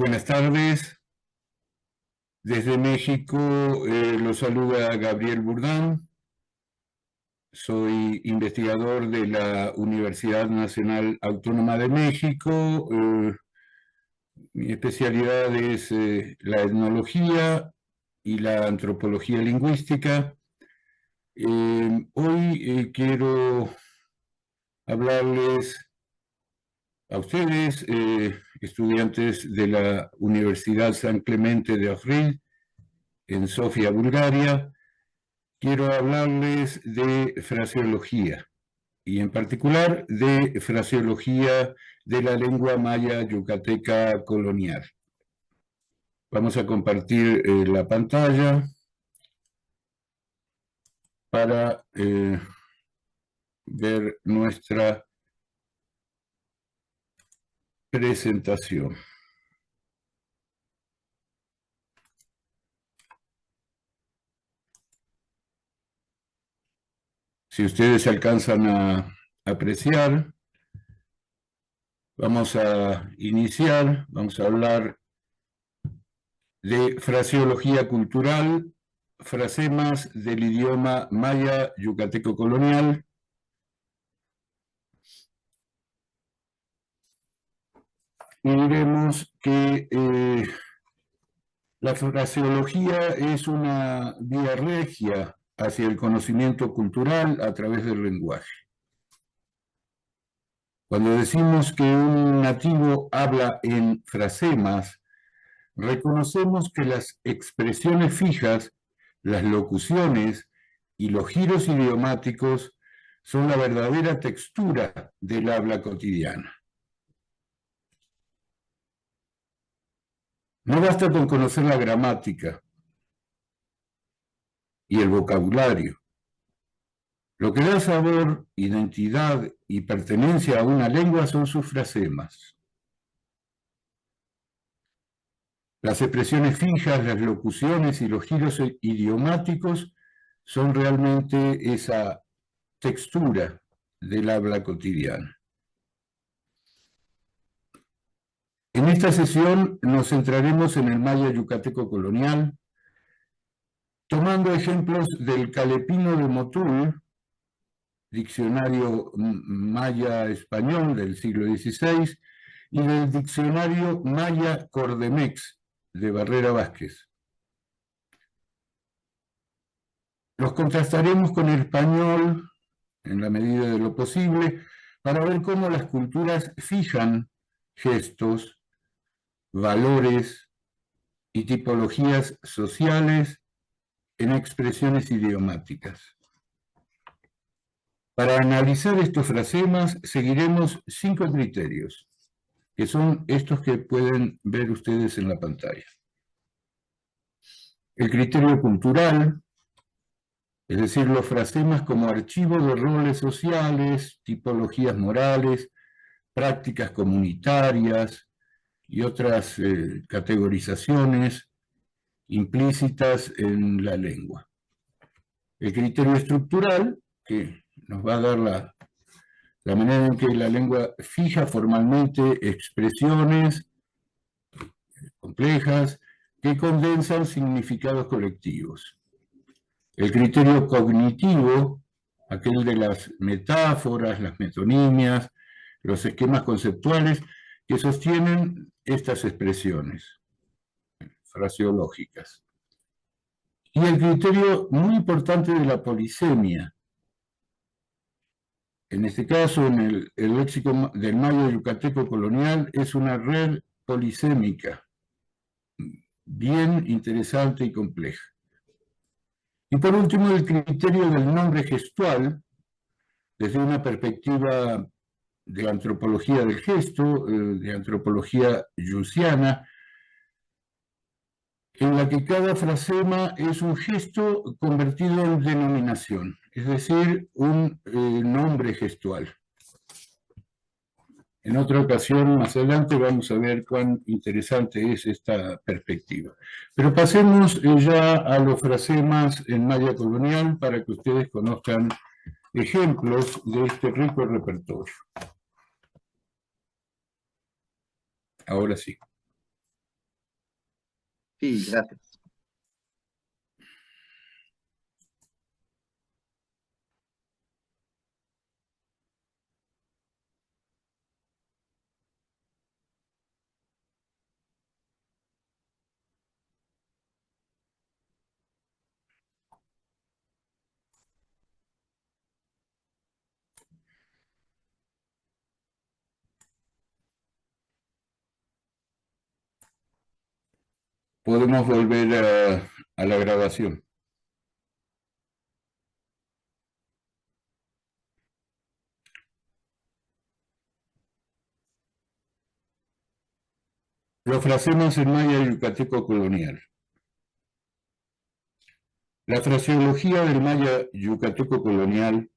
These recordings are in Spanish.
Buenas tardes. Desde México los saluda Gabriel Burdán. Soy investigador de la Universidad Nacional Autónoma de México. Mi especialidad es la etnología y la antropología lingüística. Hoy quiero hablarles a ustedes, estudiantes de la Universidad San Clemente de Ohrid, en Sofía, Bulgaria. Quiero hablarles de fraseología y en particular de fraseología de la lengua maya yucateca colonial. Vamos a compartir la pantalla para ver nuestra presentación. Si ustedes alcanzan a apreciar, vamos a iniciar, vamos a hablar de fraseología cultural, frasemas del idioma maya yucateco colonial. Y diremos que la fraseología es una vía regia hacia el conocimiento cultural a través del lenguaje. Cuando decimos que un nativo habla en frasemas, reconocemos que las expresiones fijas, las locuciones y los giros idiomáticos son la verdadera textura del habla cotidiana. No basta con conocer la gramática y el vocabulario. Lo que da sabor, identidad y pertenencia a una lengua son sus frasemas. Las expresiones fijas, las locuciones y los giros idiomáticos son realmente esa textura del habla cotidiana. En esta sesión nos centraremos en el maya yucateco colonial, tomando ejemplos del Calepino de Motul, diccionario maya-español del siglo XVI, y del diccionario maya-cordemex de Barrera Vázquez. Los contrastaremos con el español, en la medida de lo posible, para ver cómo las culturas fijan gestos, valores y tipologías sociales en expresiones idiomáticas. Para analizar estos frasemas seguiremos 5 criterios, que son estos que pueden ver ustedes en la pantalla. El criterio cultural, es decir, los frasemas como archivo de roles sociales, tipologías morales, prácticas comunitarias y otras categorizaciones implícitas en la lengua. El criterio estructural, que nos va a dar la manera en que la lengua fija formalmente expresiones complejas que condensan significados colectivos. El criterio cognitivo, aquel de las metáforas, las metonimias, los esquemas conceptuales que sostienen estas expresiones fraseológicas. Y el criterio muy importante de la polisemia. En este caso, en el léxico del maya yucateco colonial, es una red polisémica, bien interesante y compleja. Y por último, el criterio del nombre gestual, desde una perspectiva de antropología del gesto, de antropología jungiana, en la que cada frasema es un gesto convertido en denominación, es decir, un nombre gestual. En otra ocasión, más adelante, vamos a ver cuán interesante es esta perspectiva. Pero pasemos ya a los frasemas en maya colonial para que ustedes conozcan ejemplos de este rico repertorio. Ahora sí. Sí, gracias. Podemos volver a la grabación. Los frasemas en maya yucateco colonial. La fraseología del maya yucateco colonial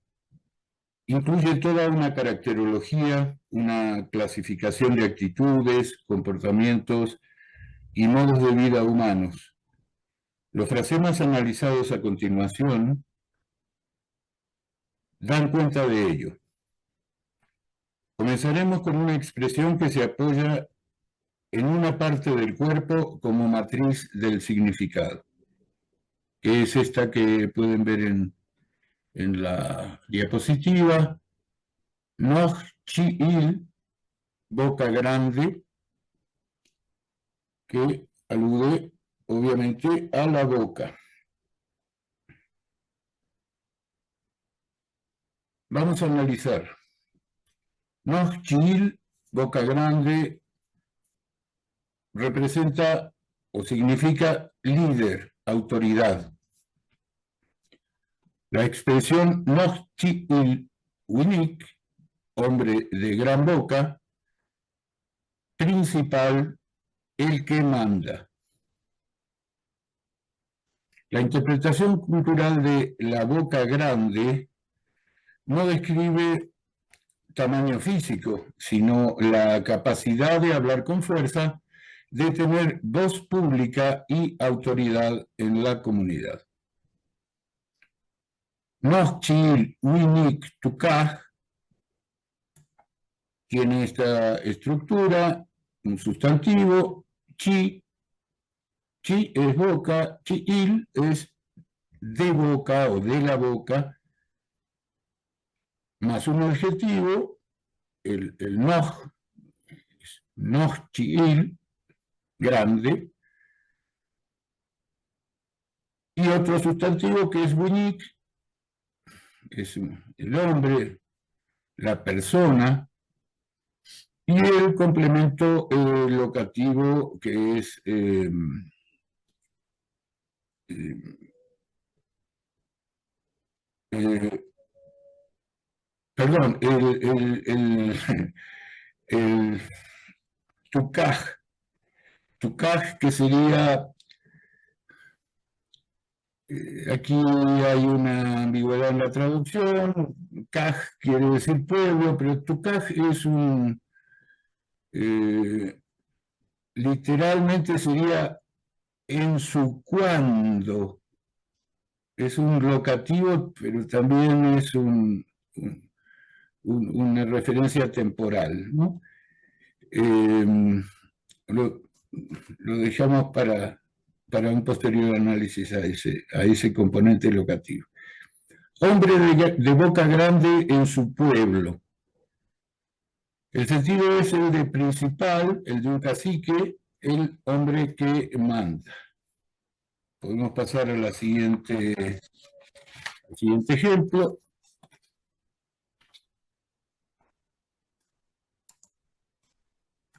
incluye toda una caracterología, una clasificación de actitudes, comportamientos y modos de vida humanos. Los frasemas analizados a continuación dan cuenta de ello. Comenzaremos con una expresión que se apoya en una parte del cuerpo como matriz del significado, que es esta que pueden ver en la diapositiva. Nog chi'il, boca grande, que alude obviamente a la boca. Vamos a analizar. Nog chi'il, boca grande, representa o significa líder, autoridad. La expresión Nog chi'il winik, hombre de gran boca, principal, el que manda. La interpretación cultural de la boca grande no describe tamaño físico, sino la capacidad de hablar con fuerza, de tener voz pública y autoridad en la comunidad. Nochil winik tukaj tiene esta estructura, un sustantivo, chi es boca, chi'il es de boca o de la boca, más un adjetivo, el noj chi'il, grande, y otro sustantivo que es winik, es el hombre, la persona, y el complemento locativo que es perdón, el tukaj, que sería, aquí hay una ambigüedad en la traducción, kaj quiere decir pueblo, pero tukaj es literalmente sería en su cuando, es un locativo, pero también es una referencia temporal, ¿no? Lo dejamos para un posterior análisis a ese componente locativo. Hombre de boca grande en su pueblo. El sentido es el de principal, el de un cacique, el hombre que manda. Podemos pasar a al siguiente ejemplo.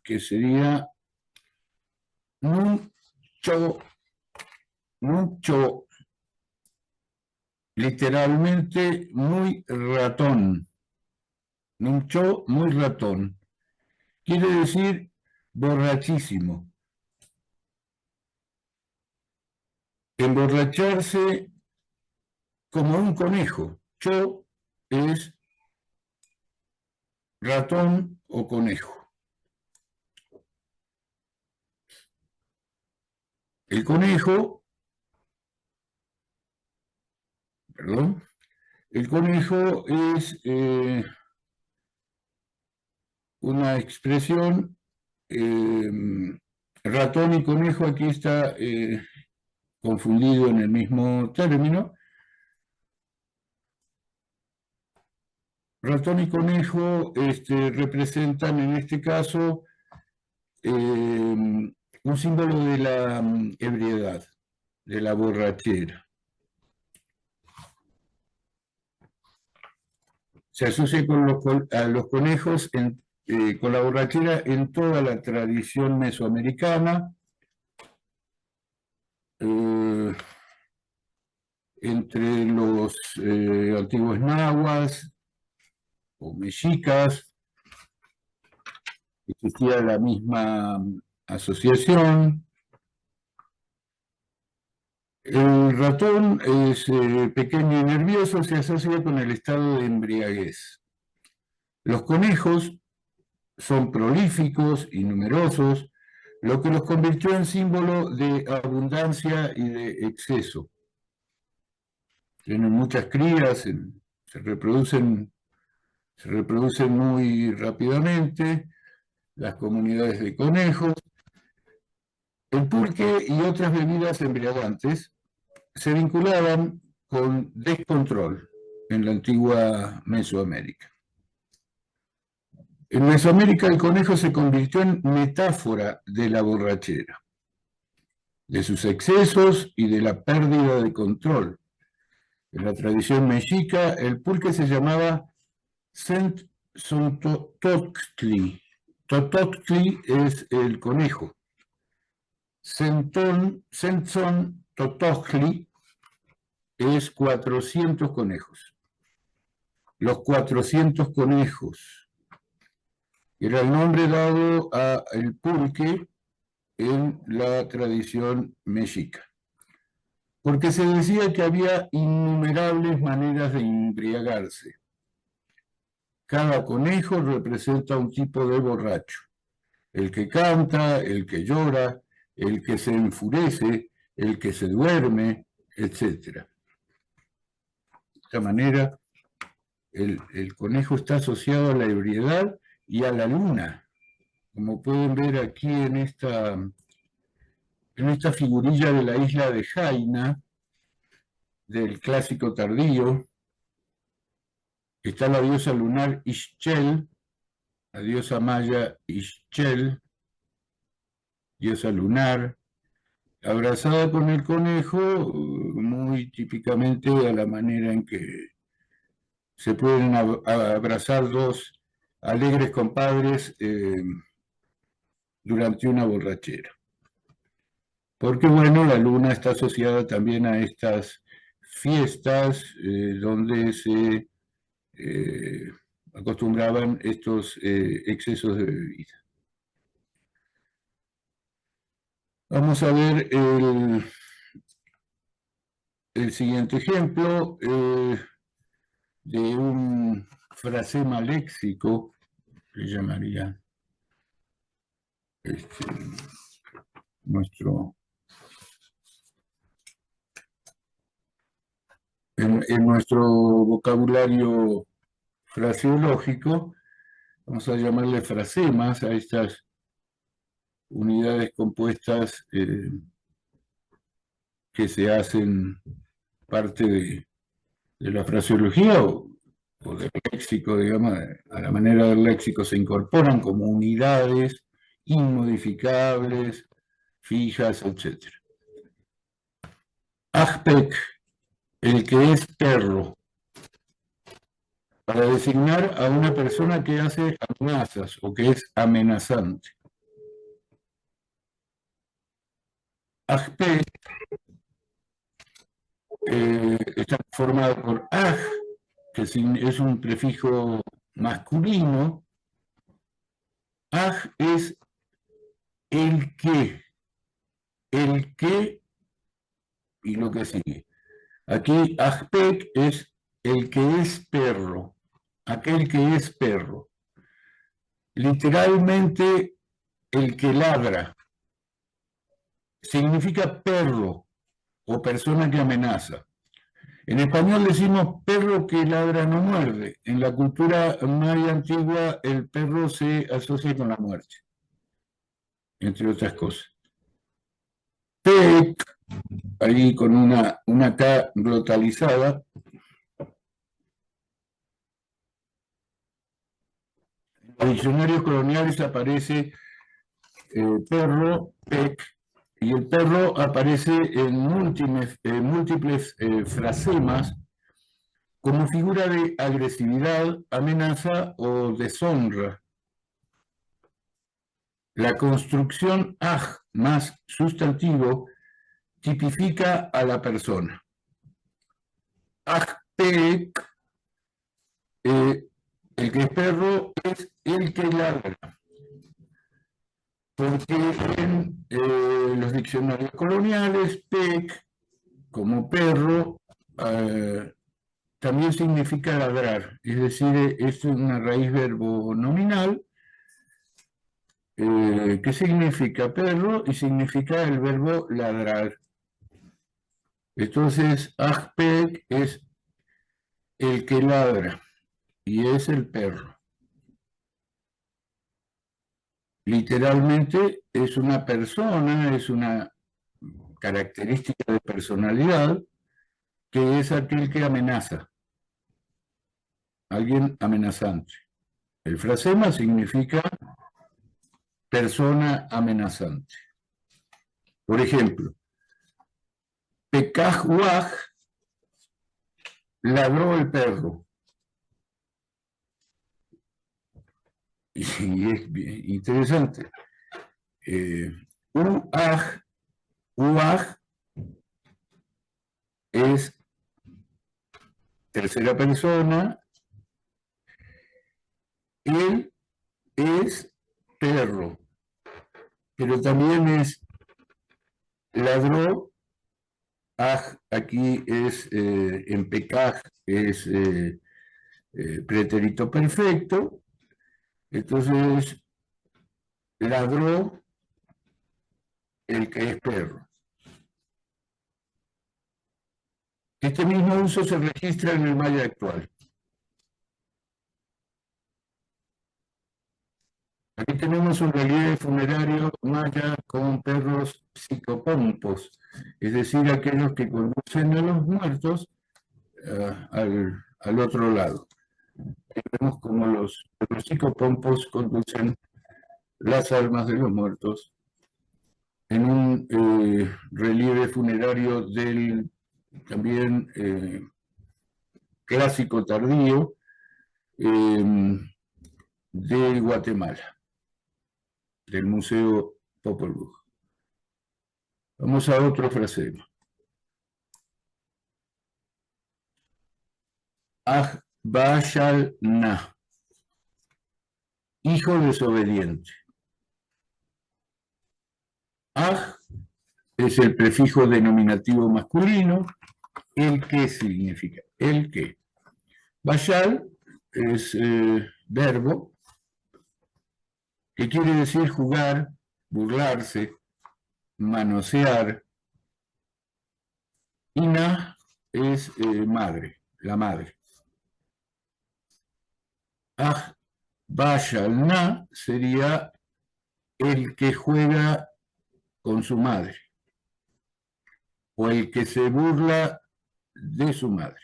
Que sería mucho, literalmente muy ratón. Mucho, muy ratón. Quiere decir borrachísimo. Emborracharse como un conejo. Cho es ratón o conejo. El conejo, perdón, el conejo es una expresión ratón y conejo aquí está confundido en el mismo término. Ratón y conejo representan en este caso un símbolo de la ebriedad, de la borrachera. Se asocia a los conejos con la borrachera en toda la tradición mesoamericana, entre los antiguos nahuas o mexicas, existía la misma asociación. El ratón es pequeño y nervioso, se asocia con el estado de embriaguez. Los conejos son prolíficos y numerosos, lo que los convirtió en símbolo de abundancia y de exceso. Tienen muchas crías, se reproducen muy rápidamente, las comunidades de conejos. El pulque y otras bebidas embriagantes se vinculaban con descontrol en la antigua Mesoamérica. En Mesoamérica el conejo se convirtió en metáfora de la borrachera, de sus excesos y de la pérdida de control. En la tradición mexica, el pulque se llamaba Tzontotli. Tototli es el conejo. Tzontotli es 400 conejos. Los 400 conejos era el nombre dado al pulque en la tradición mexica, porque se decía que había innumerables maneras de embriagarse. Cada conejo representa un tipo de borracho: el que canta, el que llora, el que se enfurece, el que se duerme, etc. De esta manera, el conejo está asociado a la ebriedad y a la luna, como pueden ver aquí en esta figurilla de la isla de Jaina, del clásico tardío. Está la diosa lunar Ixchel, la diosa maya Ixchel, diosa lunar, abrazada con el conejo, muy típicamente a la manera en que se pueden abrazar dos alegres compadres durante una borrachera. Porque, bueno, la luna está asociada también a estas fiestas donde se acostumbraban estos excesos de bebida. Vamos a ver el siguiente ejemplo de un frasema léxico, que llamaría en nuestro vocabulario fraseológico, vamos a llamarle frasemas a estas unidades compuestas que se hacen parte de la fraseología o del léxico, digamos, a la manera del léxico se incorporan como unidades inmodificables, fijas, etc. Ajpek, el que es perro, para designar a una persona que hace amenazas o que es amenazante. Ajpek está formado por aj, que es un prefijo masculino. Aj es el que y lo que sigue. Aquí ajpek es el que es perro, aquel que es perro. Literalmente, el que ladra. Significa perro o persona que amenaza. En español decimos perro que ladra no muerde. En la cultura maya antigua el perro se asocia con la muerte, entre otras cosas. Pek, ahí con una K glotalizada. En los diccionarios coloniales aparece perro, pec, y el perro aparece en múltiples frasemas como figura de agresividad, amenaza o deshonra. La construcción aj más sustantivo tipifica a la persona. Ajpek, el que es perro, es el que ladra. Porque en los diccionarios coloniales, pec, como perro, también significa ladrar, es decir, es una raíz verbo nominal que significa perro y significa el verbo ladrar. Entonces, ajpek es el que ladra y es el perro. Literalmente es una persona, es una característica de personalidad que es aquel que amenaza, alguien amenazante. El frasema significa persona amenazante. Por ejemplo, Pekahuaj ladró el perro. Y es interesante. Uaj es tercera persona, él es perro, pero también es ladró, aquí es en pekaj es pretérito perfecto, entonces ladró el que es perro. Este mismo uso se registra en el maya actual. Aquí tenemos un relieve funerario maya con perros psicopompos, es decir, aquellos que conducen a los muertos al otro lado. Aquí vemos cómo los psicopompos conducen las almas de los muertos en un relieve funerario del también clásico tardío de Guatemala, del Museo Popol Vuh. Vamos a otro fraseo. Ajbashal-na, hijo desobediente. Aj es el prefijo denominativo masculino. ¿El qué significa? El qué. Bashal es verbo que quiere decir jugar, burlarse, manosear. Ina es madre, la madre. Bashal-na sería el que juega con su madre o el que se burla de su madre.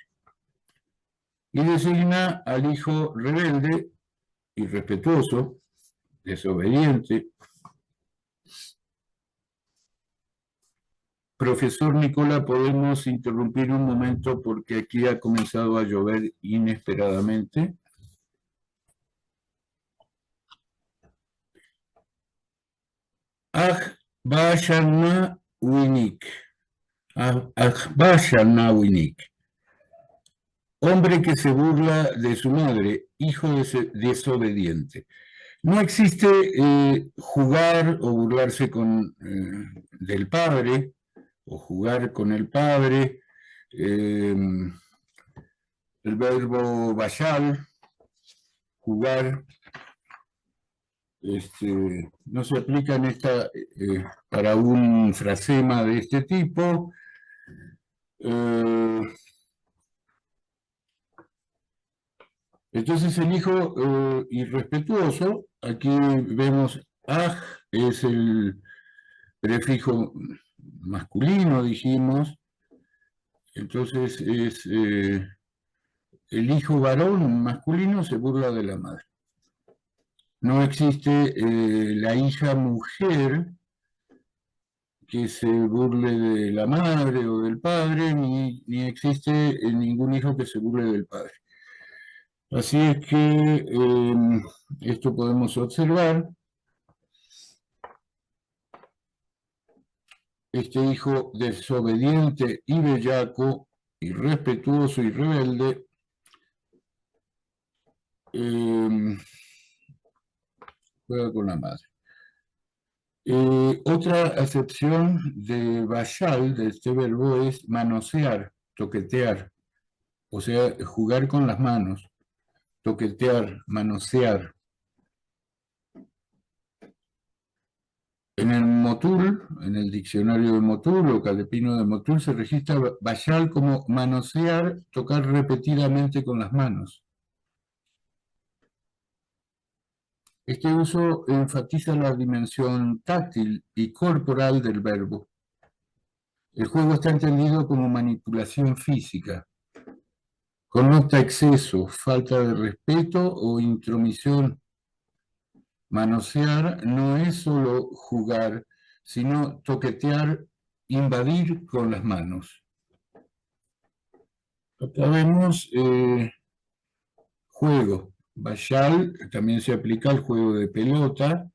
Y designa al hijo rebelde, irrespetuoso, desobediente. Profesor Nicola, ¿podemos interrumpir un momento porque aquí ha comenzado a llover inesperadamente? Ajbashana Winik. Ajbashana Winik. Hombre que se burla de su madre, hijo desobediente. No existe jugar o burlarse del padre, o jugar con el padre. El verbo bashal, jugar, no se aplica para un frasema de este tipo. Entonces el hijo irrespetuoso, aquí vemos aj, es el prefijo masculino, dijimos, entonces es el hijo varón masculino se burla de la madre. No existe la hija mujer que se burle de la madre o del padre, ni existe ningún hijo que se burle del padre. Así es que esto podemos observar. Este hijo desobediente y bellaco, irrespetuoso y rebelde, juega con la madre. Otra acepción de bashal, de este verbo, es manosear, toquetear, o sea, jugar con las manos, toquetear, manosear. En el Motul, en el diccionario de Motul o Calepino de Motul, se registra bashal como manosear, tocar repetidamente con las manos. Este uso enfatiza la dimensión táctil y corporal del verbo. El juego está entendido como manipulación física. Connota exceso, falta de respeto o intromisión. Manosear no es solo jugar, sino toquetear, invadir con las manos. Acá vemos juego. Bashal también se aplica al juego de pelota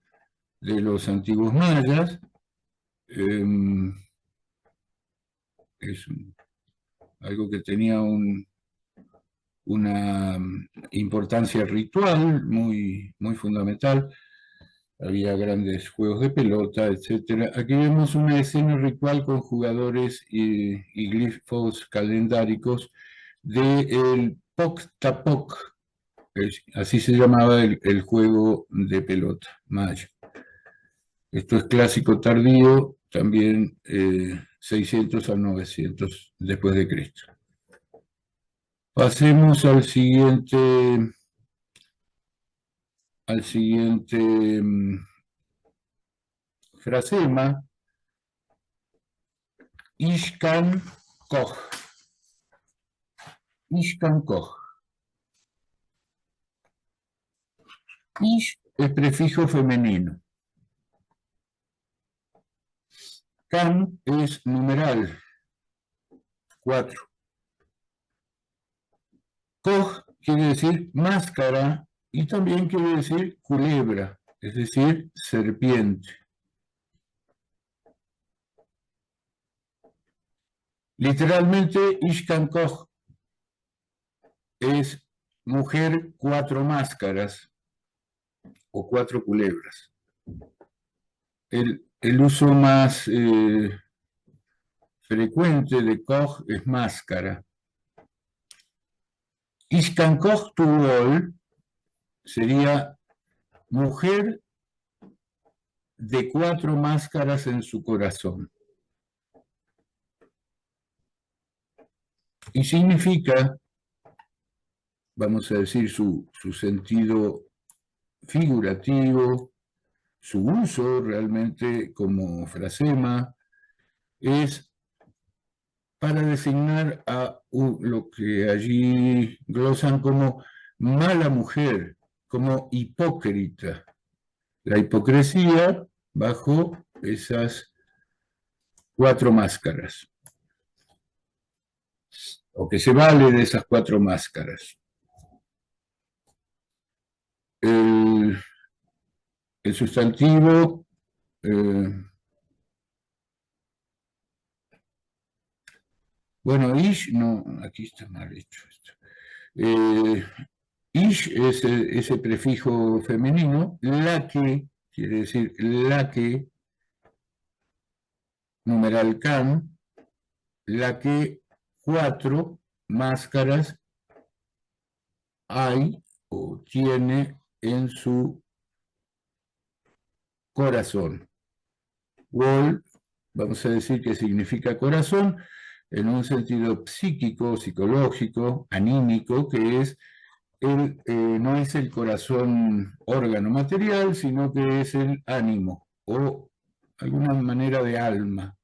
de los antiguos mayas. Es algo que tenía una importancia ritual muy fundamental. Había grandes juegos de pelota, etc. Aquí vemos una escena ritual con jugadores y glifos calendáricos del Poc-Tapoc, así se llamaba el juego de pelota maya. Esto es clásico tardío, también 600 a 900 después de Cristo. Pasemos al siguiente frasema, Ishkan Koch. Ishkan Koch. Ish es prefijo femenino. Kan es numeral, 4. Koch quiere decir máscara y también quiere decir culebra, es decir, serpiente. Literalmente, Ishkan Koch es mujer 4 máscaras o 4 culebras. El uso más frecuente de Koch es máscara. Ishkan Koch Tugol sería mujer de 4 máscaras en su corazón. Y significa, vamos a decir, su sentido figurativo, su uso realmente como frasema, es para designar a lo que allí glosan como mala mujer, como hipócrita. La hipocresía bajo esas 4 máscaras, o que se vale de esas 4 máscaras. El sustantivo bueno, ish, no, aquí está mal hecho esto. Ish es ese prefijo femenino, la que, quiere decir la que, numeral can, la que 4 máscaras hay o tiene en su corazón. Wol, vamos a decir que significa corazón, en un sentido psíquico, psicológico, anímico, que es no es el corazón órgano material, sino que es el ánimo o alguna manera de alma.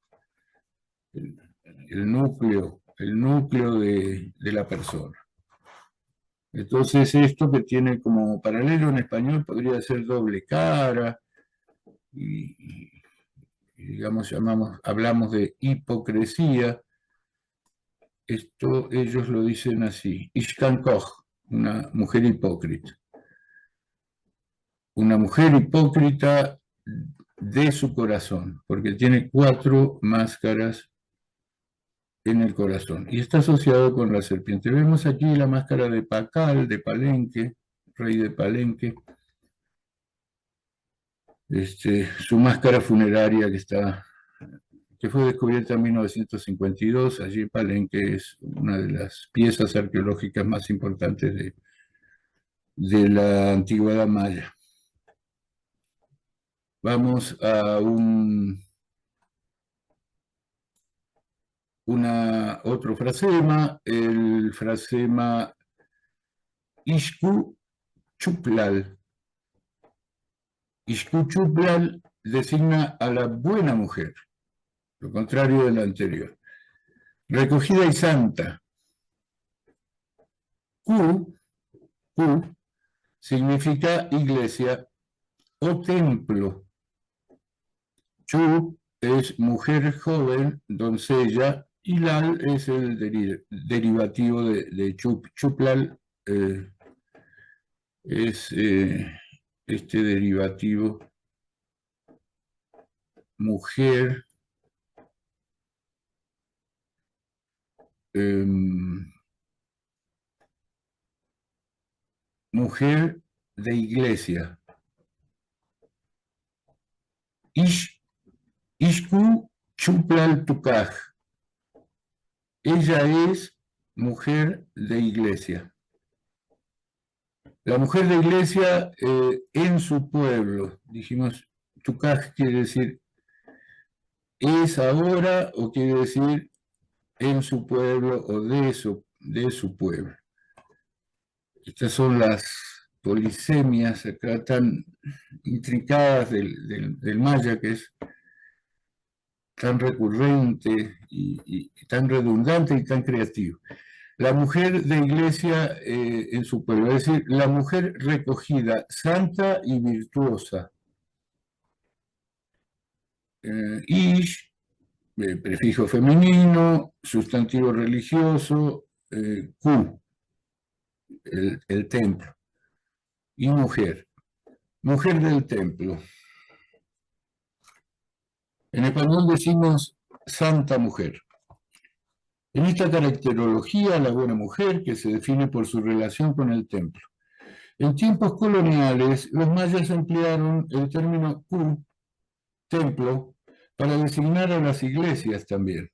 el, el núcleo de la persona. Entonces esto que tiene como paralelo en español podría ser doble cara, y digamos, hablamos de hipocresía. Esto ellos lo dicen así: Ich kann Koch, una mujer hipócrita. Una mujer hipócrita de su corazón, porque tiene 4 máscaras en el corazón y está asociado con la serpiente. Vemos aquí la máscara de Pacal, de Palenque, rey de Palenque, su máscara funeraria que fue descubierta en 1952. Allí Palenque es una de las piezas arqueológicas más importantes de la antigüedad maya. Vamos a otro frasema, el frasema Ishku Chuplal. Ishku Chuplal designa a la buena mujer, lo contrario de la anterior. Recogida y santa. Ku significa iglesia o templo. Chu es mujer joven, doncella, y lal es el derivativo de chup. Chuplal es este derivativo, mujer, mujer de iglesia. Ishku Chuplal Tukaj. Ella es mujer de iglesia. La mujer de iglesia en su pueblo. Dijimos, Tukaj quiere decir es ahora, o quiere decir en su pueblo o de su pueblo. Estas son las polisemias acá tan intrincadas del maya, que es tan recurrente y tan redundante y tan creativo. La mujer de iglesia en su pueblo, es decir, la mujer recogida, santa y virtuosa. Ish, prefijo femenino, sustantivo religioso, Q, el templo. Y mujer, mujer del templo. En español decimos santa mujer. En esta caracterología, la buena mujer, que se define por su relación con el templo. En tiempos coloniales, los mayas emplearon el término Q, templo, para designar a las iglesias también.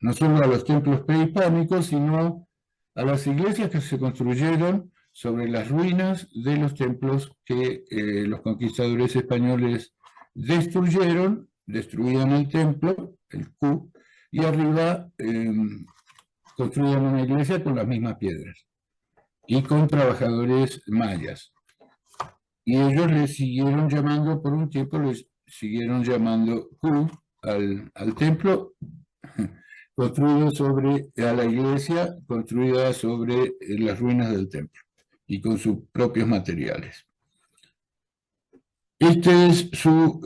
No solo a los templos prehispánicos, sino a las iglesias que se construyeron sobre las ruinas de los templos que los conquistadores españoles destruyeron, destruían el templo, el Q, y arriba construían una iglesia con las mismas piedras y con trabajadores mayas. Y ellos les siguieron llamando, por un tiempo les siguieron llamando Q al templo construido a la iglesia construida sobre las ruinas del templo y con sus propios materiales. Esta es su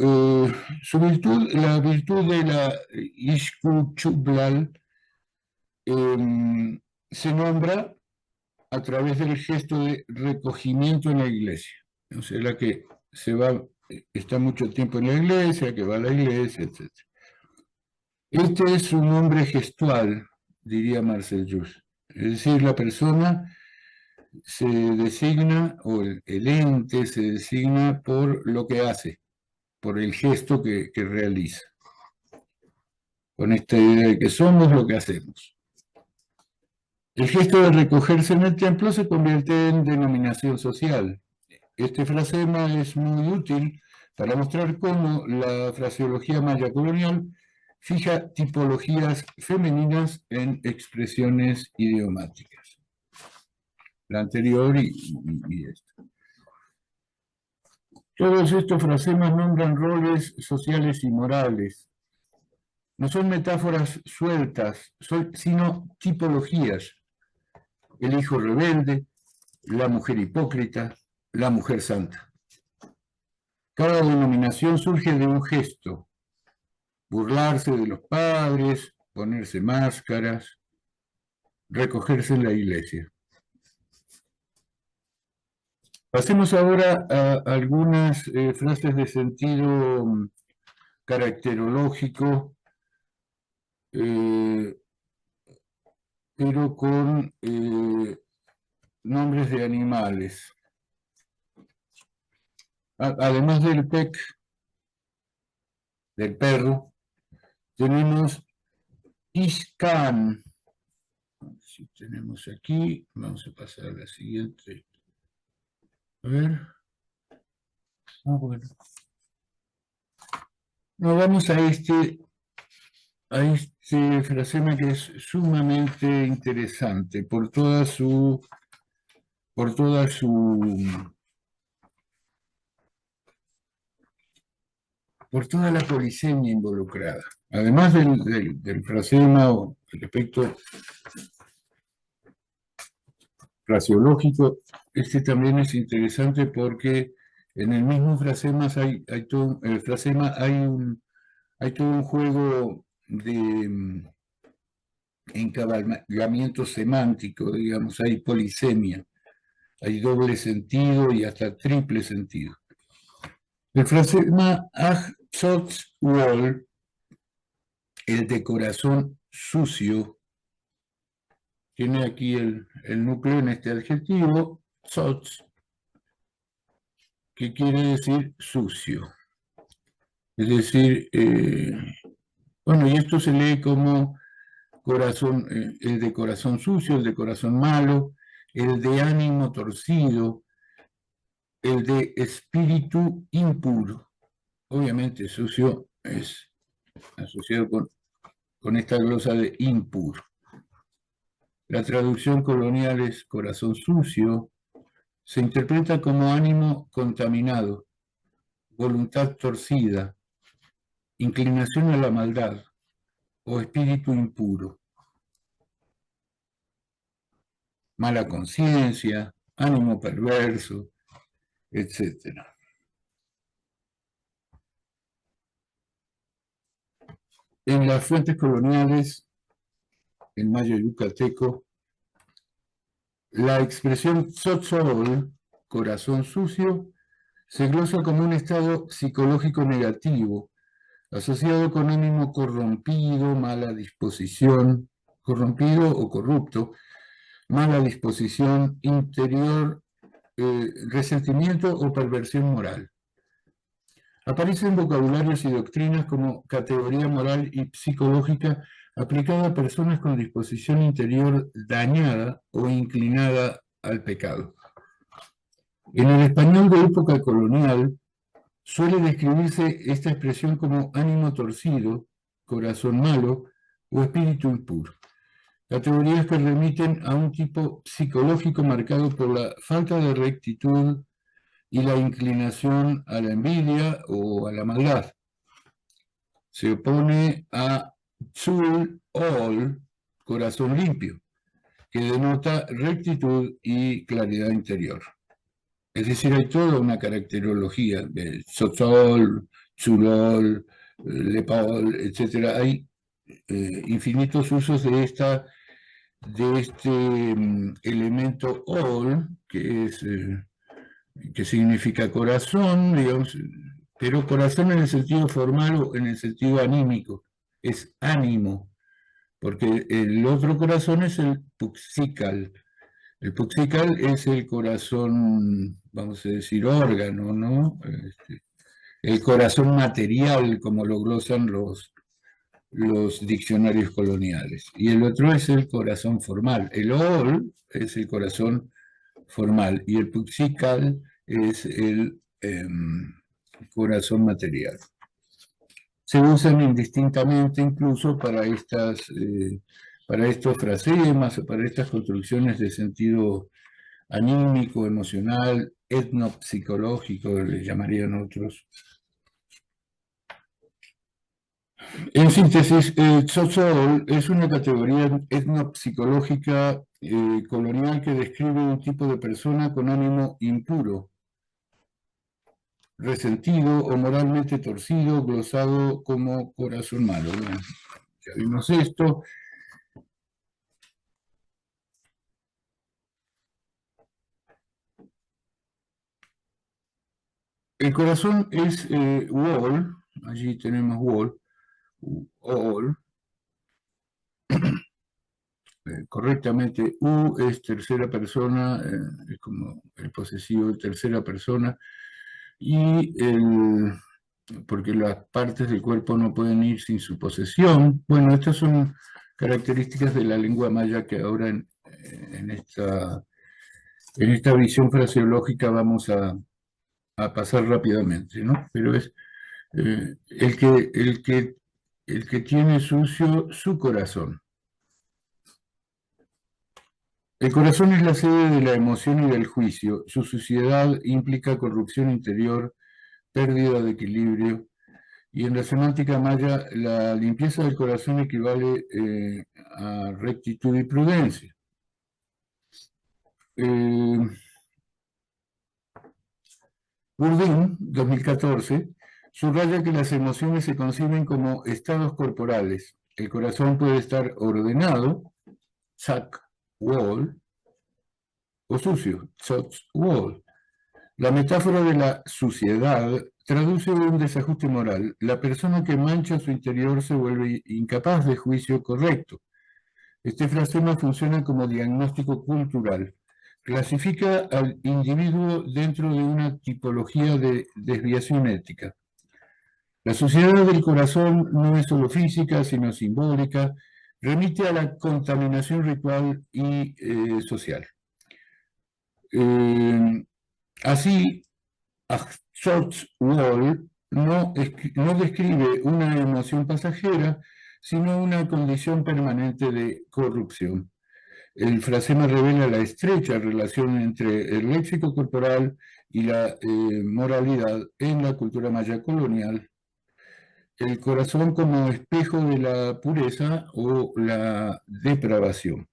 virtud, la virtud de la Ishku Chuplal. Se nombra a través del gesto de recogimiento en la iglesia. O sea, la que está mucho tiempo en la iglesia, que va a la iglesia, etc. Este es su nombre gestual, diría Marcel Jousse. Es decir, la persona se designa, o el ente se designa por lo que hace, por el gesto que realiza. Con esta idea de que somos lo que hacemos. El gesto de recogerse en el templo se convierte en denominación social. Este frasema es muy útil para mostrar cómo la fraseología maya colonial fija tipologías femeninas en expresiones idiomáticas. La anterior y esta. Todos estos frasemas nombran roles sociales y morales. No son metáforas sueltas, sino tipologías. El hijo rebelde, la mujer hipócrita, la mujer santa. Cada denominación surge de un gesto: burlarse de los padres, ponerse máscaras, recogerse en la iglesia. Pasemos ahora a algunas frases de sentido caracterológico, pero con nombres de animales. Además del pec, del perro, tenemos iscan. Si tenemos aquí, vamos a pasar a la siguiente. A ver. Bueno. Nos vamos a este frasema que es sumamente interesante por toda la polisemia involucrada. Además del frasema o el aspecto fraseológico, este también es interesante porque en el mismo frasema hay todo un juego de encabalgamiento semántico, digamos, hay polisemia, hay doble sentido y hasta triple sentido. El frasema Ach-Zotz Wall, el de corazón sucio, tiene aquí el núcleo en este adjetivo, Zotz, que quiere decir sucio. Es decir, bueno, y esto se lee como corazón, el de corazón sucio, el de corazón malo, el de ánimo torcido, el de espíritu impuro. Obviamente sucio es asociado con esta glosa de impuro. La traducción colonial es corazón sucio, se interpreta como ánimo contaminado, voluntad torcida, inclinación a la maldad o espíritu impuro, mala conciencia, ánimo perverso, etc. En las fuentes coloniales, en mayo yucateco, la expresión tzotzol, corazón sucio, se glosa como un estado psicológico negativo, asociado con ánimo corrompido, mala disposición, corrompido o corrupto, mala disposición interior, resentimiento o perversión moral. Aparece en vocabularios y doctrinas como categoría moral y psicológica aplicada a personas con disposición interior dañada o inclinada al pecado. En el español de época colonial suele describirse esta expresión como ánimo torcido, corazón malo o espíritu impuro. Categorías que remiten a un tipo psicológico marcado por la falta de rectitud y la inclinación a la envidia o a la maldad. Se opone a Tzul Ol, corazón limpio, que denota rectitud y claridad interior. Es decir, hay toda una caracterología de Tzotzol, Tzulol, Lepol, etc. Hay infinitos usos de este elemento Ol, que significa corazón, digamos, pero corazón en el sentido formal o en el sentido anímico, es ánimo, porque el otro corazón es el puxical. El puxical es el corazón, vamos a decir, órgano, ¿no? El corazón material, como lo glosan los diccionarios coloniales. Y el otro es el corazón formal. El ol es el corazón formal y el puxical es el corazón material. Se usan indistintamente incluso para estos frasemas o para estas construcciones de sentido anímico, emocional, etnopsicológico, le llamarían otros. En síntesis, Tzotzol es una categoría etnopsicológica colonial que describe un tipo de persona con ánimo impuro, resentido o moralmente torcido, glosado como corazón malo. Bueno, ya vimos esto. El corazón es Wall, allí tenemos Wall, correctamente, U es tercera persona, es como el posesivo de tercera persona, y porque las partes del cuerpo no pueden ir sin su posesión. Bueno, estas son características de la lengua maya que ahora en esta visión fraseológica vamos a pasar rápidamente, ¿no? Pero es el que tiene sucio su corazón. El corazón es la sede de la emoción y del juicio. Su suciedad implica corrupción interior, pérdida de equilibrio, y en la semántica maya la limpieza del corazón equivale a rectitud y prudencia. Bourdieu, 2014, subraya que las emociones se conciben como estados corporales. El corazón puede estar ordenado, tzak, wall, o sucio, tzotz, wall. La metáfora de la suciedad traduce un desajuste moral. La persona que mancha su interior se vuelve incapaz de juicio correcto. Este frasema funciona como diagnóstico cultural. Clasifica al individuo dentro de una tipología de desviación ética. La suciedad del corazón no es solo física, sino simbólica, remite a la contaminación ritual y social. Así, Wall no describe una emoción pasajera, sino una condición permanente de corrupción. El frasema revela la estrecha relación entre el léxico corporal y la moralidad en la cultura maya colonial. El corazón como espejo de la pureza o la depravación.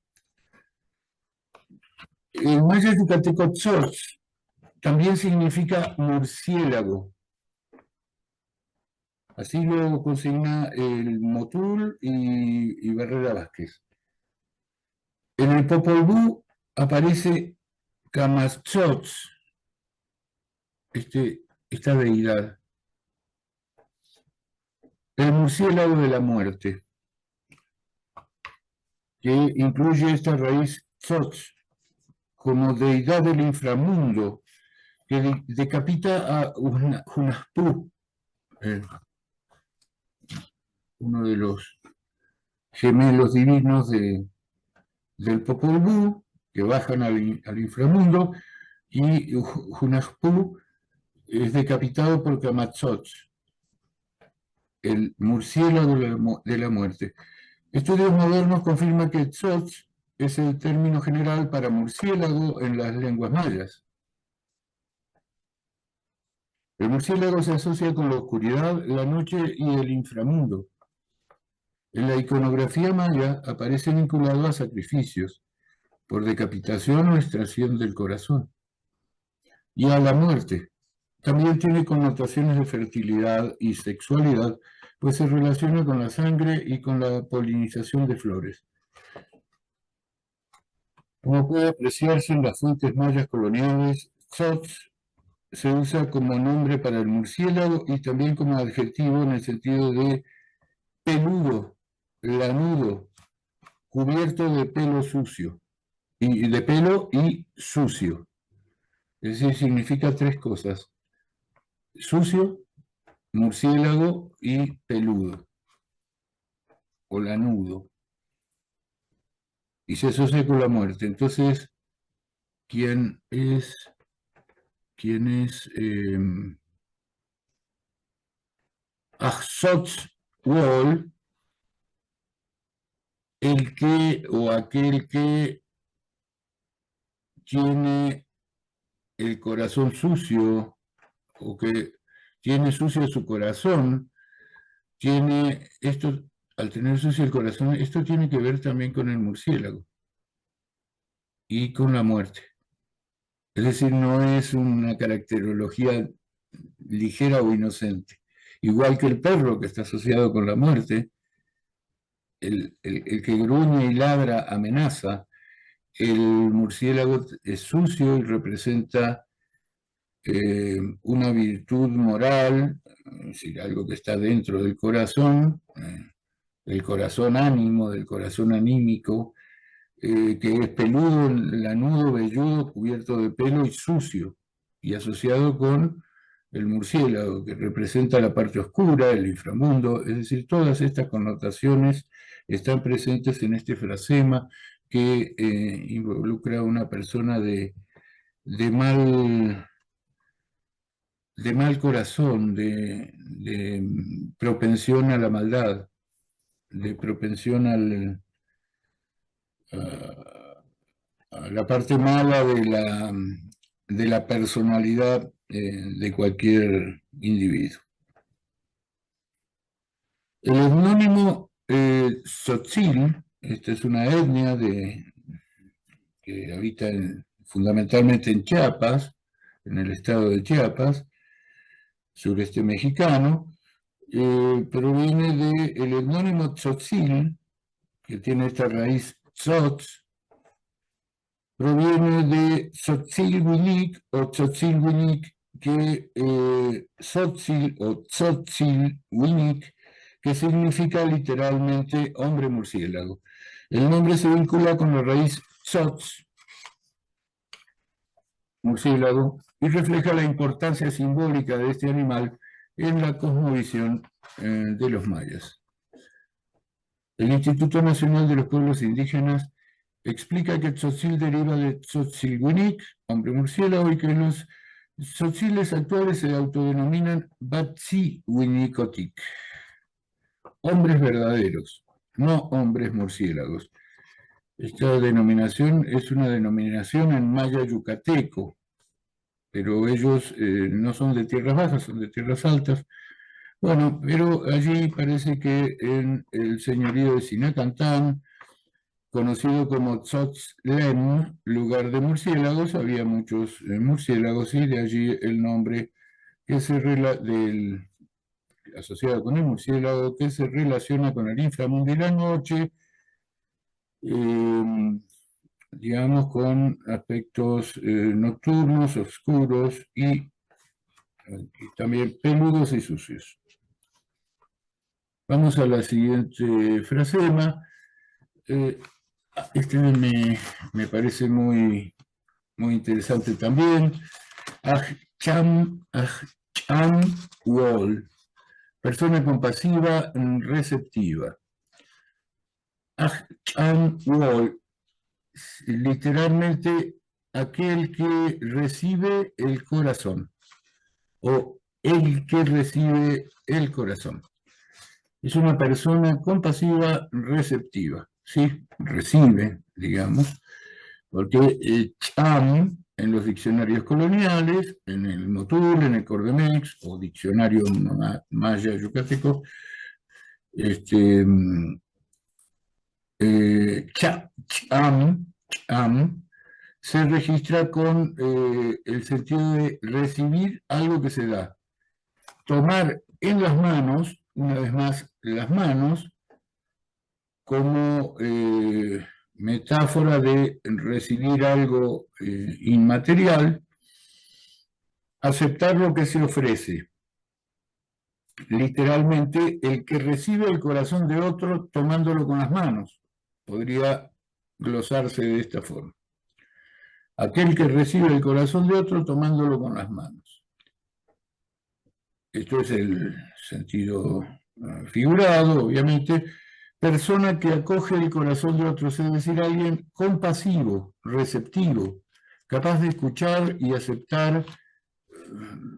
El maya yucateco tzotz también significa murciélago. Así lo consigna el Motul y Barrera Vázquez. En el Popol Vuh aparece Camatzotz, esta deidad, el murciélago de la muerte, que incluye esta raíz tzotz como deidad del inframundo, que decapita a Hunahpu, uno de los gemelos divinos del Popol Vuh, que bajan al inframundo, y Hunahpu es decapitado por Camatzotz, el murciélago de la muerte. Estudios modernos confirman que tzotz es el término general para murciélago en las lenguas mayas. El murciélago se asocia con la oscuridad, la noche y el inframundo. En la iconografía maya aparece vinculado a sacrificios por decapitación o extracción del corazón y a la muerte. También tiene connotaciones de fertilidad y sexualidad, pues se relaciona con la sangre y con la polinización de flores. Como puede apreciarse en las fuentes mayas coloniales, tzotz se usa como nombre para el murciélago y también como adjetivo en el sentido de peludo, lanudo, cubierto de pelo sucio, y de pelo y sucio. Es decir, significa tres cosas: sucio, murciélago y peludo, o lanudo. Y se asocia con la muerte. Entonces, ¿quién es Wall, el que o aquel que tiene el corazón sucio o que tiene sucio su corazón, tiene esto, al tener sucio el corazón, esto tiene que ver también con el murciélago y con la muerte. Es decir, no es una caracterología ligera o inocente. Igual que el perro, que está asociado con la muerte, el que gruñe y ladra amenaza, el murciélago es sucio y representa una virtud moral, es decir, algo que está dentro del corazón ánimo, del corazón anímico, que es peludo, lanudo, velludo, cubierto de pelo y sucio, y asociado con el murciélago, que representa la parte oscura, el inframundo, es decir, todas estas connotaciones están presentes en este frasema que involucra a una persona de mal corazón, de propensión a la maldad, de propensión a la parte mala de la personalidad de cualquier individuo. El etnónimo Tzotzil, esta es una etnia que habita fundamentalmente en Chiapas, en el estado de Chiapas, sureste mexicano, proviene del etnónimo Tzotzil, que tiene esta raíz tzotz, proviene de Tzotzilhuinic o Tzotzilhuinic, que Tzotzil o Tzotzilhuinic, que significa literalmente hombre murciélago. El nombre se vincula con la raíz tzotz, murciélago, y refleja la importancia simbólica de este animal en la cosmovisión de los mayas. El Instituto Nacional de los Pueblos Indígenas explica que Tzotzil deriva de Tzotzilhuinic, hombre murciélago, y que los tzotziles actuales se autodenominan Batzihuinicotic, hombres verdaderos, no hombres murciélagos. Esta denominación es una denominación en maya yucateco, pero ellos no son de tierras bajas, son de tierras altas. Bueno, pero allí parece que en el señorío de Sinacantán, conocido como Tzotzlem, lugar de murciélagos, había muchos murciélagos y de allí el nombre que asociado con el murciélago, que se relaciona con el inframundo y la noche, digamos, con aspectos nocturnos, oscuros y también peludos y sucios. Vamos a la siguiente frasema. Este me parece muy interesante también. Cham Wall, persona compasiva, receptiva. Cham Wall, literalmente aquel que recibe el corazón, o el que recibe el corazón. Es una persona compasiva, receptiva, ¿sí? Recibe, digamos, porque Cham, en los diccionarios coloniales, en el Motul, en el Cordemex, o diccionario maya yucateco, Cham se registra con el sentido de recibir algo que se da. Tomar en las manos, una vez más, las manos, como metáfora de recibir algo inmaterial, aceptar lo que se ofrece. Literalmente, el que recibe el corazón de otro tomándolo con las manos. Podría glosarse de esta forma. Aquel que recibe el corazón de otro tomándolo con las manos. Esto es el sentido figurado, obviamente. Persona que acoge el corazón de otros, es decir, alguien compasivo, receptivo, capaz de escuchar y aceptar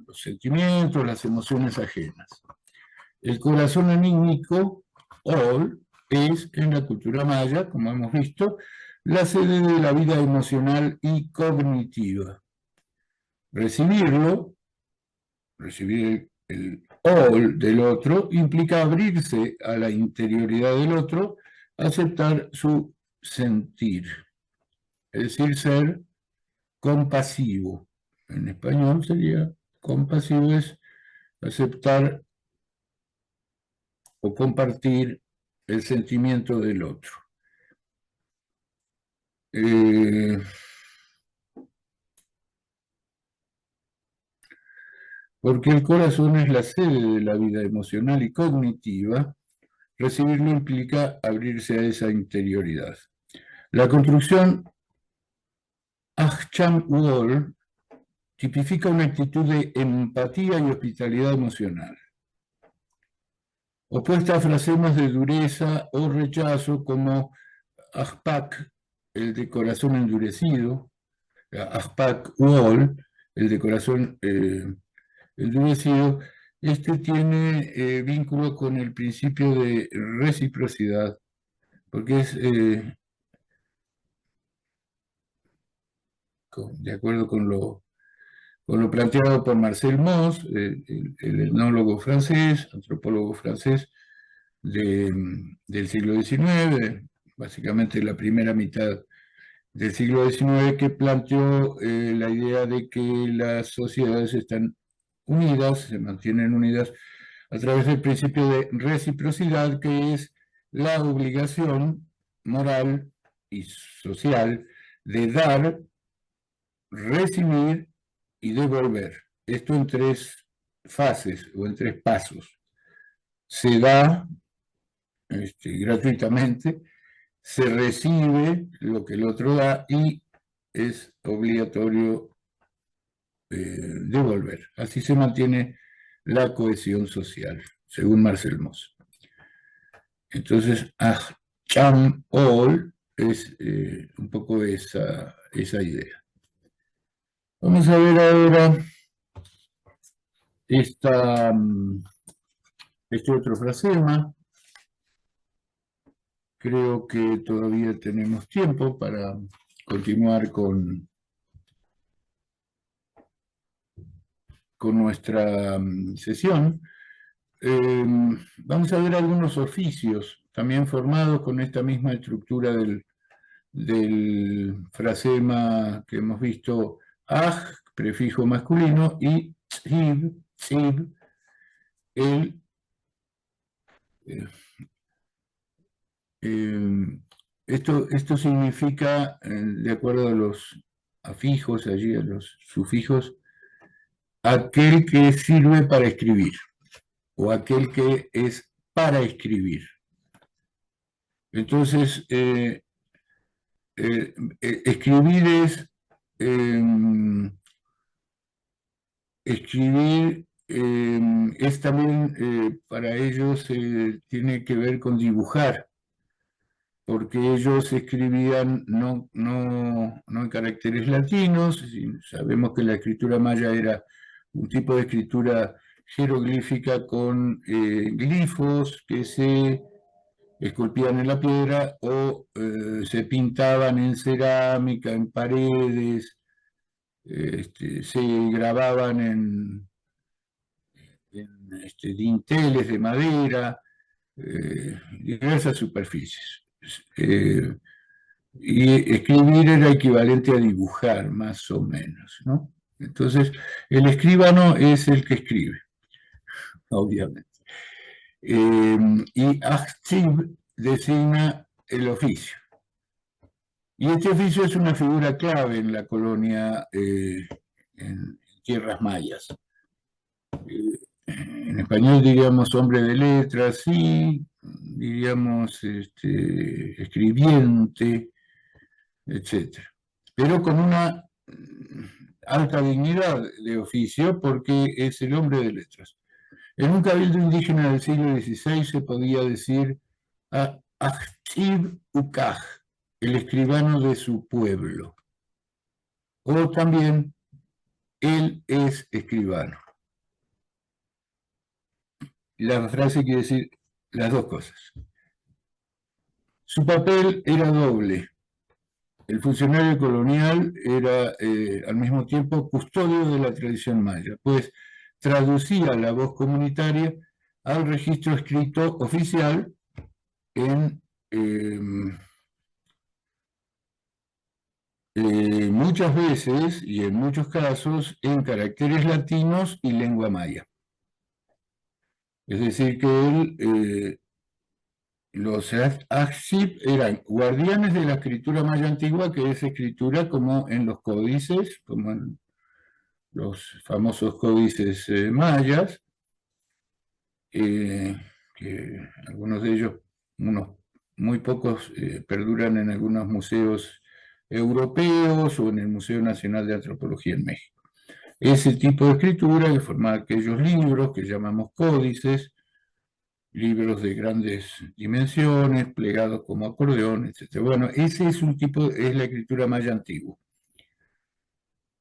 los sentimientos, las emociones ajenas. El corazón anímico, Ol, es en la cultura maya, como hemos visto, la sede de la vida emocional y cognitiva. Recibir all del otro implica abrirse a la interioridad del otro, aceptar su sentir, es decir, ser compasivo. En español sería compasivo, es aceptar o compartir el sentimiento del otro. Porque el corazón es la sede de la vida emocional y cognitiva, recibirlo implica abrirse a esa interioridad. La construcción Acham-Wall tipifica una actitud de empatía y hospitalidad emocional, opuesta a frasemas de dureza o rechazo como Ahpak, el de corazón endurecido, Ahpak-Wall, el de corazón endurecido. Este tiene vínculo con el principio de reciprocidad, porque es de acuerdo con lo planteado por Marcel Mauss, el etnólogo francés, antropólogo francés del siglo XIX, básicamente la primera mitad del siglo XIX, que planteó la idea de que las sociedades están unidas, se mantienen unidas a través del principio de reciprocidad, que es la obligación moral y social de dar, recibir y devolver. Esto en tres fases o en tres pasos. Se da gratuitamente, se recibe lo que el otro da y es obligatorio devolver. Así se mantiene la cohesión social, según Marcel Mauss. Entonces, Acham All es un poco esa idea. Vamos a ver ahora este otro frasema. Creo que todavía tenemos tiempo para continuar con nuestra sesión. Vamos a ver algunos oficios también formados con esta misma estructura del frasema que hemos visto, aj, prefijo masculino, y tzib, el esto significa, de acuerdo a los afijos, allí a los sufijos, aquel que sirve para escribir o aquel que es para escribir. Entonces, escribir es también para ellos tiene que ver con dibujar, porque ellos escribían no en caracteres latinos. Sabemos que la escritura maya era un tipo de escritura jeroglífica con glifos que se esculpían en la piedra o se pintaban en cerámica, en paredes, se grababan en dinteles de madera, diversas superficies. Y escribir era equivalente a dibujar, más o menos, ¿no? Entonces, el escribano es el que escribe, obviamente. Y Achtiv designa el oficio. Y este oficio es una figura clave en la colonia en tierras mayas. En español diríamos hombre de letras, sí, diríamos escribiente, etc. Pero con una alta dignidad de oficio, porque es el hombre de letras. En un cabildo indígena del siglo XVI se podía decir Achtiv Ukaj, el escribano de su pueblo. O también, él es escribano. La frase quiere decir las dos cosas. Su papel era doble. El funcionario colonial era al mismo tiempo custodio de la tradición maya, pues traducía la voz comunitaria al registro escrito oficial en muchas veces y en muchos casos en caracteres latinos y lengua maya. Es decir, que los Aksip eran guardianes de la escritura maya antigua, que es escritura como en los códices, como en los famosos códices mayas, que algunos de ellos, unos muy pocos, perduran en algunos museos europeos o en el Museo Nacional de Antropología en México. Ese tipo de escritura que formaba aquellos libros que llamamos códices, libros de grandes dimensiones, plegados como acordeón, etc. Bueno, ese es un tipo, es la escritura maya antigua.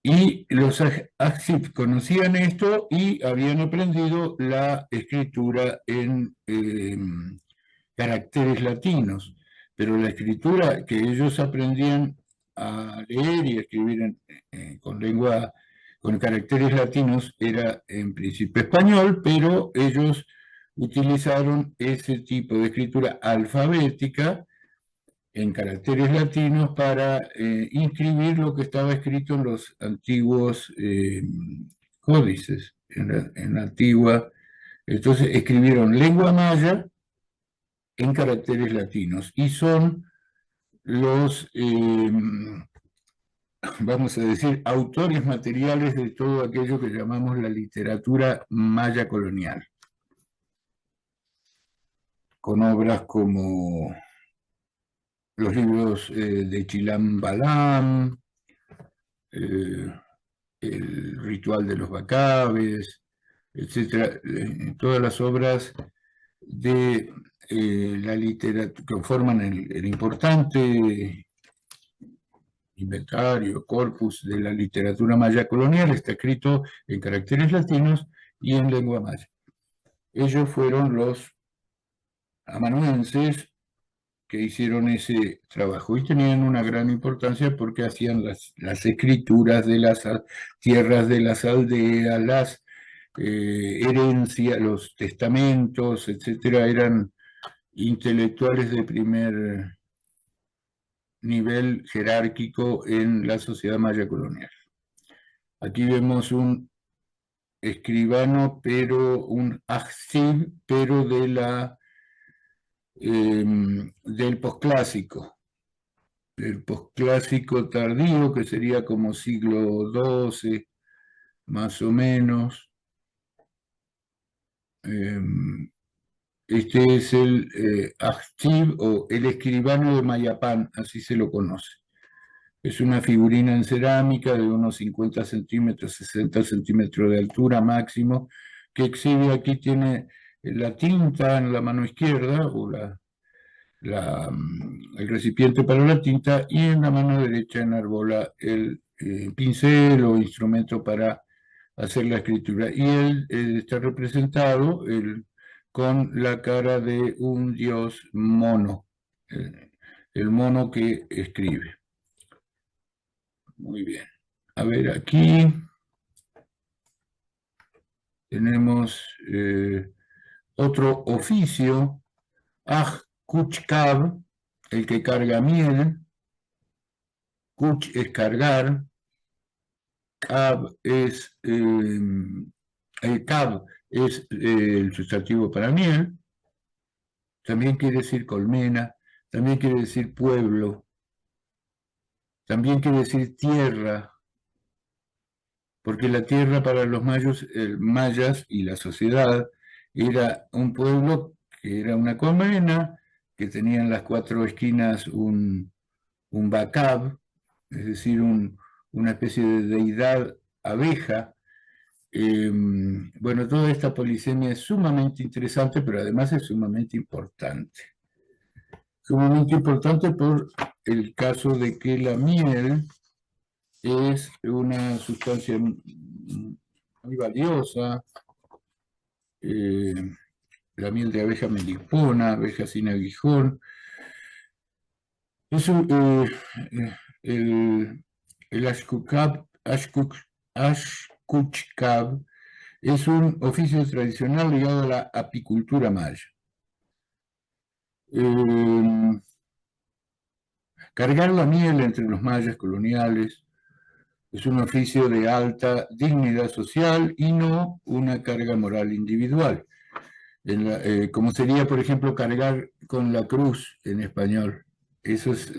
Y los Aksip conocían esto y habían aprendido la escritura en caracteres latinos, pero la escritura que ellos aprendían a leer y a escribir con caracteres latinos era en principio español, pero ellos utilizaron ese tipo de escritura alfabética en caracteres latinos para inscribir lo que estaba escrito en los antiguos códices, en la antigua. Entonces escribieron lengua maya en caracteres latinos y son los, vamos a decir, autores materiales de todo aquello que llamamos la literatura maya colonial, con obras como los libros de Chilam Balam, el ritual de los Bacabes, etcétera, todas las obras de la literatura que forman el importante inventario, corpus de la literatura maya colonial, está escrito en caracteres latinos y en lengua maya. Ellos fueron los amanuenses que hicieron ese trabajo y tenían una gran importancia porque hacían las escrituras de las tierras de las aldeas, las herencias, los testamentos, etcétera, eran intelectuales de primer nivel jerárquico en la sociedad maya colonial. Aquí vemos un escribano, pero un aksib, pero del posclásico. El posclásico tardío, que sería como siglo XII, más o menos. Este es el aksib o el escribano de Mayapán, así se lo conoce. Es una figurina en cerámica de unos 50 centímetros, 60 centímetros de altura máximo, que exhibe, aquí tiene la tinta en la mano izquierda, o el recipiente para la tinta, y en la mano derecha enarbola el pincel o instrumento para hacer la escritura. Y él está representado con la cara de un dios mono, el mono que escribe. Muy bien. A ver, aquí tenemos otro oficio, Aj Kuchkab, el que carga miel. Kuch es cargar, Kab es, Kab es el sustantivo para miel, también quiere decir colmena, también quiere decir pueblo, también quiere decir tierra, porque la tierra para los mayas y la sociedad era un pueblo que era una colmena, que tenía en las cuatro esquinas un bacab, es decir, una especie de deidad abeja. Bueno, toda esta polisemia es sumamente interesante, pero además es sumamente importante. Sumamente importante por el caso de que la miel es una sustancia muy valiosa, la miel de abeja melipona, abeja sin aguijón. Eso, el Ashkuchkab Es un oficio tradicional ligado a la apicultura maya. Cargar la miel entre los mayas coloniales es un oficio de alta dignidad social y no una carga moral individual, como sería, por ejemplo, cargar con la cruz en español. Eso es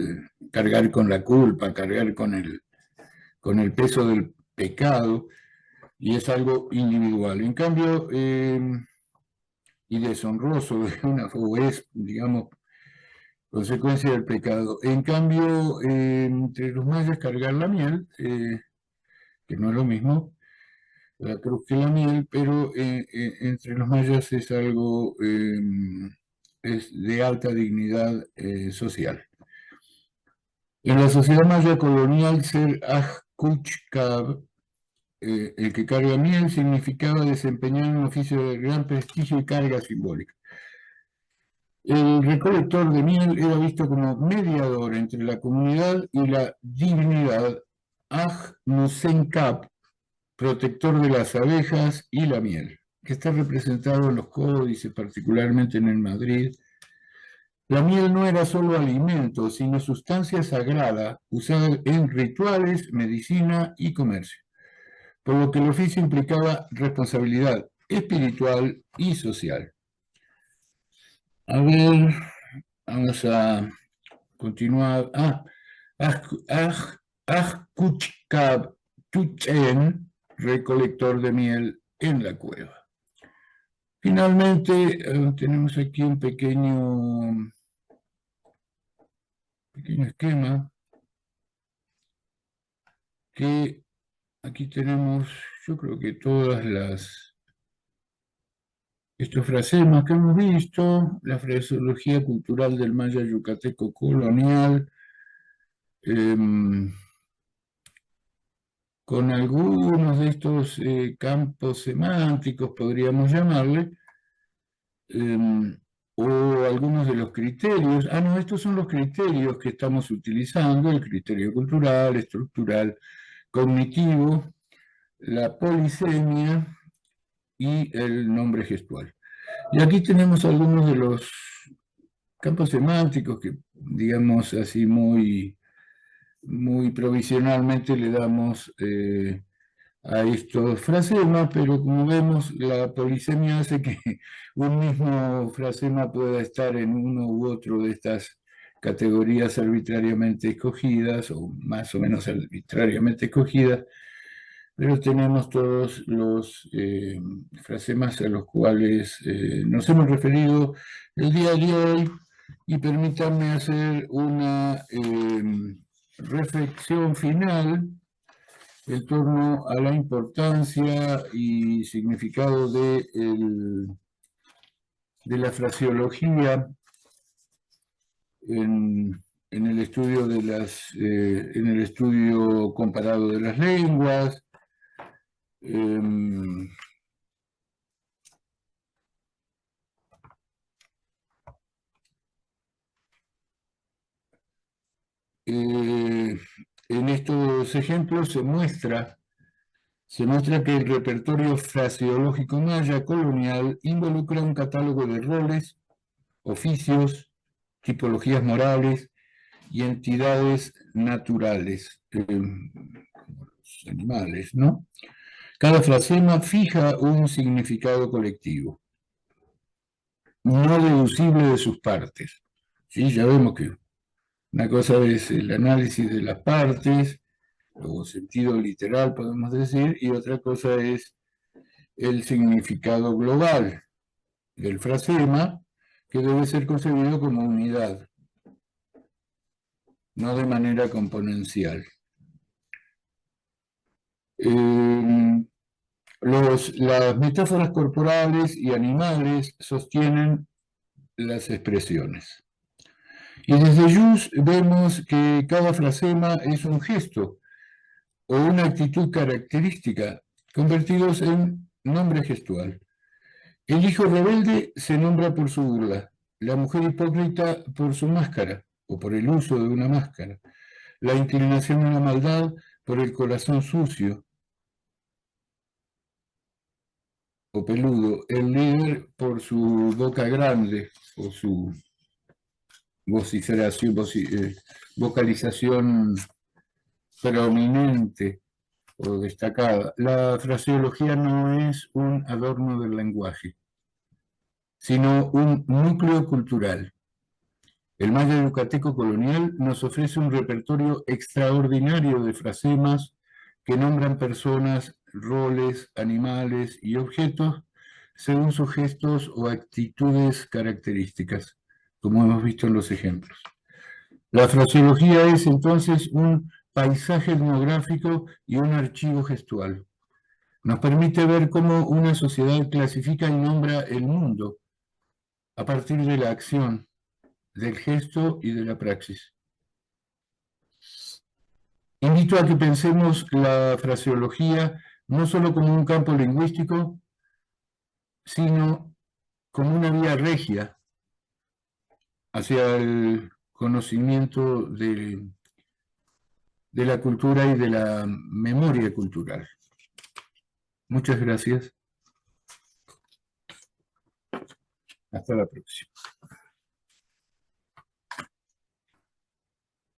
cargar con la culpa, cargar con el peso del pecado, y es algo individual. En cambio, y deshonroso, o es, digamos, consecuencia del pecado. En cambio, entre los mayas cargar la miel, que no es lo mismo, la cruz que la miel, pero entre los mayas es algo es de alta dignidad social. En la sociedad maya colonial, ser ajkuchkab, el que carga miel, significaba desempeñar un oficio de gran prestigio y carga simbólica. El recolector de miel era visto como mediador entre la comunidad y la divinidad Aj Musenkab, protector de las abejas y la miel, que está representado en los códices, particularmente en el Madrid. La miel no era solo alimento, sino sustancia sagrada usada en rituales, medicina y comercio, por lo que el oficio implicaba responsabilidad espiritual y social. A ver, vamos a continuar. Ajkuchkab Tuchen, recolector de miel en la cueva. Finalmente, tenemos aquí un pequeño esquema que aquí tenemos, yo creo que estos frasemas que hemos visto, la fraseología cultural del maya yucateco colonial, con algunos de estos campos semánticos, podríamos llamarle, o algunos de los criterios. No, estos son los criterios que estamos utilizando: el criterio cultural, estructural, cognitivo, la polisemia y el nombre gestual. Y aquí tenemos algunos de los campos semánticos que, digamos así, muy provisionalmente le damos a estos frasemas, pero como vemos, la polisemia hace que un mismo frasema pueda estar en uno u otro de estas categorías arbitrariamente escogidas, o más o menos arbitrariamente escogidas, pero tenemos todos los frasemas a los cuales nos hemos referido el día de hoy, y permítanme hacer una reflexión final en torno a la importancia y significado de la fraseología en el estudio en el estudio comparado de las lenguas. En estos ejemplos se muestra que el repertorio fraseológico maya colonial involucra un catálogo de roles, oficios, tipologías morales y entidades naturales, como los animales, ¿no? Cada frasema fija un significado colectivo, no deducible de sus partes. ¿Sí? Ya vemos que una cosa es el análisis de las partes, o sentido literal, podemos decir, y otra cosa es el significado global del frasema, que debe ser concebido como unidad, no de manera componencial. Las metáforas corporales y animales sostienen las expresiones. Y desde Jus vemos que cada frasema es un gesto o una actitud característica convertidos en nombre gestual. El hijo rebelde se nombra por su burla, la mujer hipócrita por su máscara o por el uso de una máscara, la inclinación a la maldad por el corazón sucio, o peludo, el líder por su boca grande o su vociferación, vocalización prominente o destacada. La fraseología no es un adorno del lenguaje, sino un núcleo cultural. El Maya Yucateco colonial nos ofrece un repertorio extraordinario de frasemas que nombran personas, roles, animales y objetos según sus gestos o actitudes características, como hemos visto en los ejemplos. La fraseología es entonces un paisaje etnográfico y un archivo gestual. Nos permite ver cómo una sociedad clasifica y nombra el mundo a partir de la acción, del gesto y de la praxis. Invito a que pensemos la fraseología no solo como un campo lingüístico, sino como una vía regia hacia el conocimiento de la cultura y de la memoria cultural. Muchas gracias. Hasta la próxima.